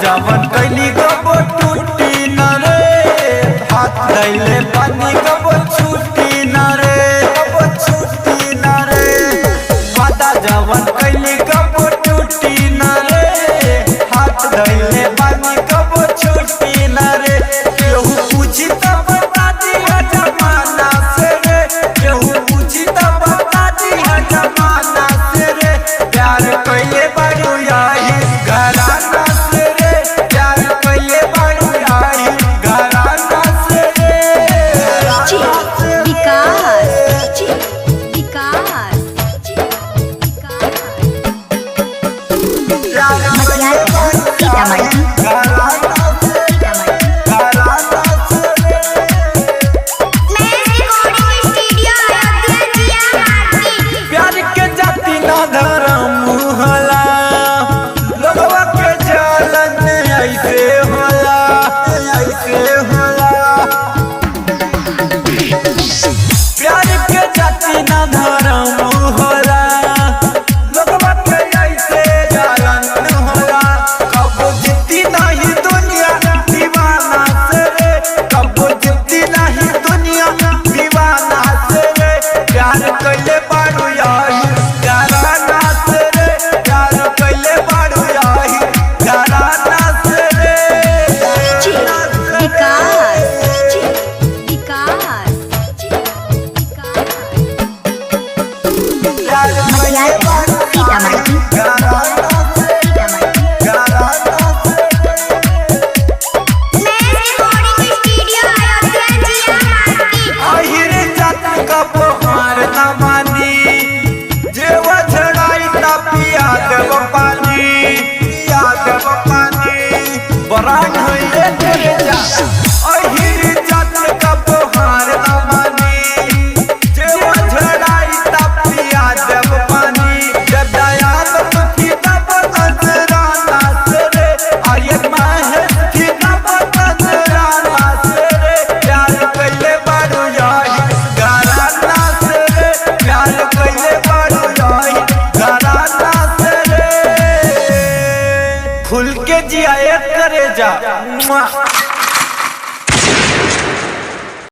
जवन कैली गबो टूटी न रे, हाथ दैले पानी गबो छूटी न रे, गबो छूटी न रे। वादा जवन कैली गबो टूटी न रे, हाथ दैले पानी गबो छूटी न रे। केहू पूछी त बता दिया जमाना से रे, केहू पूछी त बता दिया जमाना से रे। प्यार कैले बारू याही घराना से रे, प्यार कैले बारू याही घराना से रे। प्यार के जाति ना धर्म होला, लोगवा के जलन ऐसे होला, ऐसे होला। प्यार के जाति ना धर्म होला, लोगवा के ऐसे जलन होला। कबो जीती नहीं दुनिया दीवाना से रे, कबो जीती नहीं दुनिया दीवाना से रे। प्यार कैले बारू याही घराना से रे, प्यार कैले बारू याही घराना से रे। प्यार कैले बारू याही घराना से अहिरे जात का बहार न मानी, जेव झड़ाई ता पिया देव पानी, पिया देव पानी। बरान होइले तेरे जा अहिरे जात का बहार न मानी, जेव झड़ाई ता पिया देव पानी। जदायात की तब नजराना से रे, आर्यन माहेश की तब नजराना से रे। प्यार कैले बारू याही घराना से रे, प्यार कैले बारू याही घराना से रे। खुल के जिया करे जा।